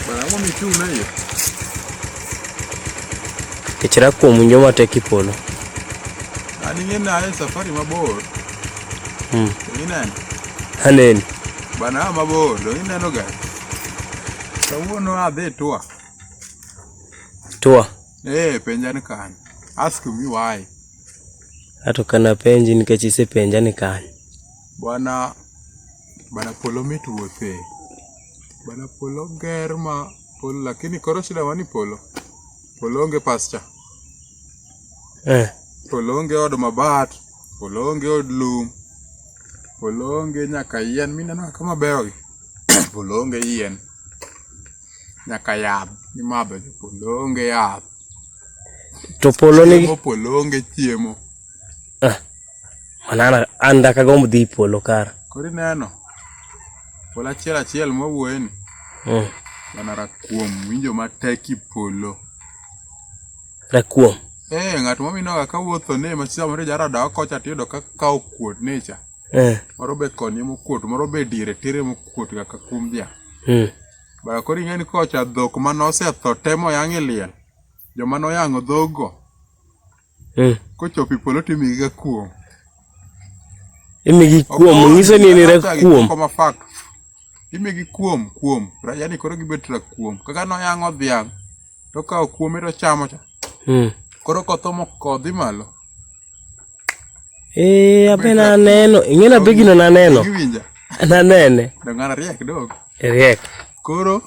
Bana mo michung na hiyo. Kichira kuom winjo matek ipolo. Ani ng'ena e safari mabor. Ineno. Aneni. Bana mabor, do ineno ga. Kawuono adhi tua. Tua? Penja ni kan. Ask me why. Ato kana penji nikech isepenja ni kany. Bana polo mitwuothe. Bana polo ger ma polo, lakini koro shida wani polo. Polo onge pasture. Polo onge od mabat. Polo onge od lum. Polo onge nyaka yien. Mineno kama beyo gi. Polo onge yien. Nyaka yath. Mimadho polo onge yath. To polo ni polo onge chiemo. Manana anda kagombo dhi polo kar. Kori neno. Polo achiel mawuoye ni. Bana rakuom winjo matek ipolo. Rakuom? Ng'at mominoga kawuotho ne machisa moro jarada kocha tiyudo ka kawo kuot necha. Moro be koni mokuot, moro be dire tire mokuot kaka kum dhiang'. Bana koro ing'eni kocha dhok manosetho temo yang' liel. Joma noyang'o dhogo. Kochopi polo timigiga kuom. Imigi kuom, ng'iso ni rakuom. Imigi kuom. Yani koro gibet rakuom. Kaka noyang'o dhiang', to kawo kuome to chamo cha. Koro kothomo kodhi malo. Apena aneno. Ing'ena begino naneno. Giwinja. Nanene. Ng'ana riek dog. Riek. Koro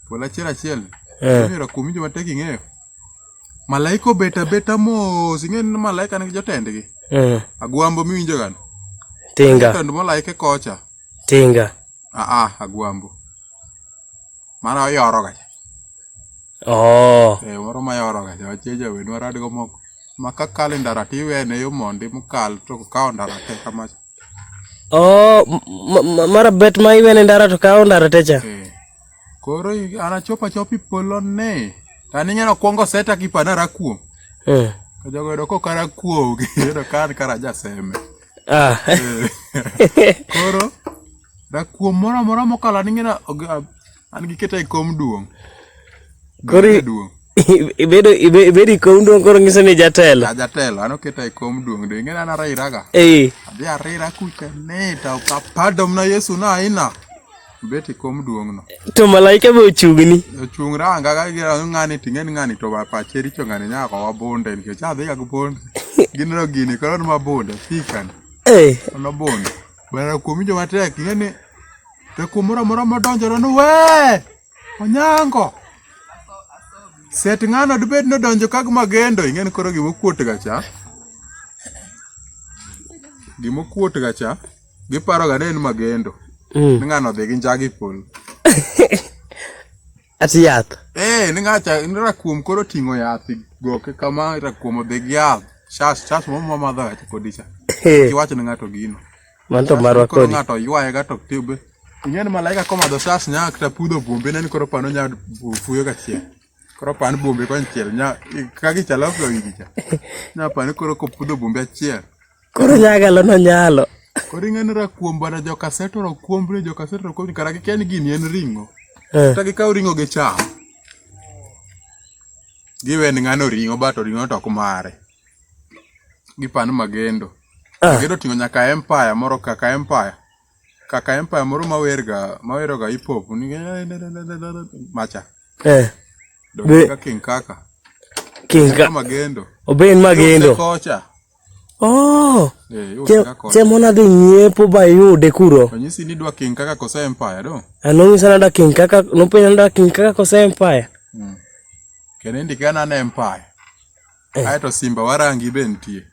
polo achiel. Rakuom winjo matek ing'eyo. Malaika obeta mos. Ing'eni malaika nigi jotendgi. Agwambo miwinjo gano. Tinga. Jotend malaike kocha. Tinga. Agwambo. Mana oyoro gacha. Moro mayoro gacha. Wacheja wenwa radgo moko. Maka kal ndara tiwene yo mondi mukal to kawo ndara te kamacha. Mara bet ma iwene ndara to kawo ndara techa. Koro anachopi polo ne. Tani ng'eno kuongo seta kipana rakuom. To jogo yudo koka rakuom yudo kan karaja seme. Koro rakuom moro mokalo ning'ena an giketa e kom duong'. Kori ibedo kom duong' koro ng'iso ni jatelo. Jatelo an oketa e kom duong'. Do ing'ena na rairaga. Adhi arira kucha ne to kapadom na Yesu na aina. Beti kom duong' no. To malaika be ochungni. Ochung' ranga ga ng'ani ting'eni ng'ani to pache richo ng'ani nyaka wabonde nikech adhi ga gbonde. Gineno gini koro mabonde fikan. Ono bonde. Bana kuom winjo matek ing'eni to kumoro modonjore no we. Onyango. Set ng'ano dibed nodonjo kag magendo ing'eni koro gimokuot gacha. Giparo ga en magendo. Ng'ano dhi gi njagi polo. Ati yath. Ni ng'acha rakuom koro ting'o yath goke kama rakuom odhi gi yath. Shas mo madho gacha kodicha. Kiwacho ni ng'ato gino. Manto marwa koro kodi. Ng'ato ywaye ga to tibe. Ing'eni malaika komadho shas nyak ta pudho bombe neni koro pano nya fuyo gachiel. Koro pan bombe konchiel nya kagi chalo ga wigicha. Nya pan koro kopudho bombe achiel. Koro nyagalo no nyalo. Koro ing'eni rakuom bana jokaseto rakuom kara kikiani gini en ring'o. Ta gikaw ring'o gi cham. Giweni ng'ano ring'o bato ring'o tok mare. Gipan magendo. Magendo ting'o nyaka empire moro kaka empire. Kaka empire moro maweroga hip hop. Macha. Doga King Kaka. Magendo. Oben magendo. Kocha. Chemona dhi nyiepo ba yude kuro. Onyisi ni dwa King Kaka kosa empire do. Anonyisa nada King Kaka, nopenja nada King Kaka kosa empire. Kene ndikana na empire. Aeto Simba Warangi be nitie.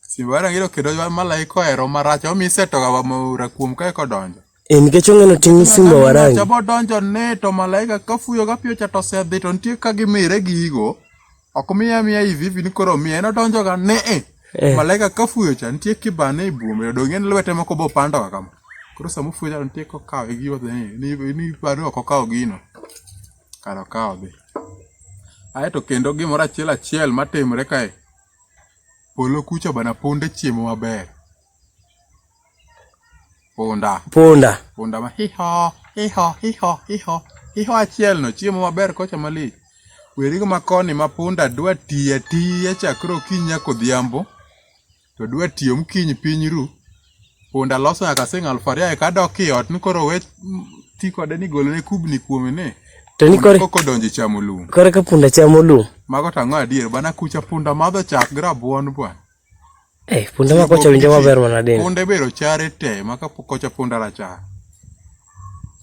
Simba Warangi do kendo malaika ohero marach omiseto ga rakuom kae kodonjo. Nikech ong'eno ting' Simba Warangi. Chabo donjo ne to malaika kafuyo ga piyo cha to sedhi to nitie ka gimire gigo. Ok miya hivi ni koro miya no donjo ga ne malaika kafuyo cha nitie kibane e buome do ng'en lwete moko bo pando ga kama. Koro samo fuyo cha nitie ko kawe giwo ni paro ok okawo gino. Karo kawo be. Aeto kendo gimoro achiel matimre kae. Polo kucha bana ponde chiemo maber. Ponda ma hiho iho achiel no chiemo maber kocha malich. Werigo makoni ma punda dwa tiya chakro okinyi nyaka odhiambo, to dwa tiyo mkiny piny ru, punda loso nyaka sing 2,000 kadok i ot ni koro we ti kode ni golone kubni kuome ne. To ni koko donjo chamo lum. Kore ka punda chamo lum. Mago tang'o adier bana kucha punda madho chak gi rabuon bwana. Punda ma kocha winjo maber manadini. Punda bero chare te maka kocha punda rachar.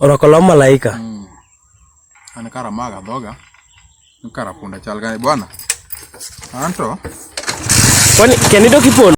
Orako law malaika. An kara maga dhoga. Kara punda chal gani bwana. Anto. Kwani kenido kipon?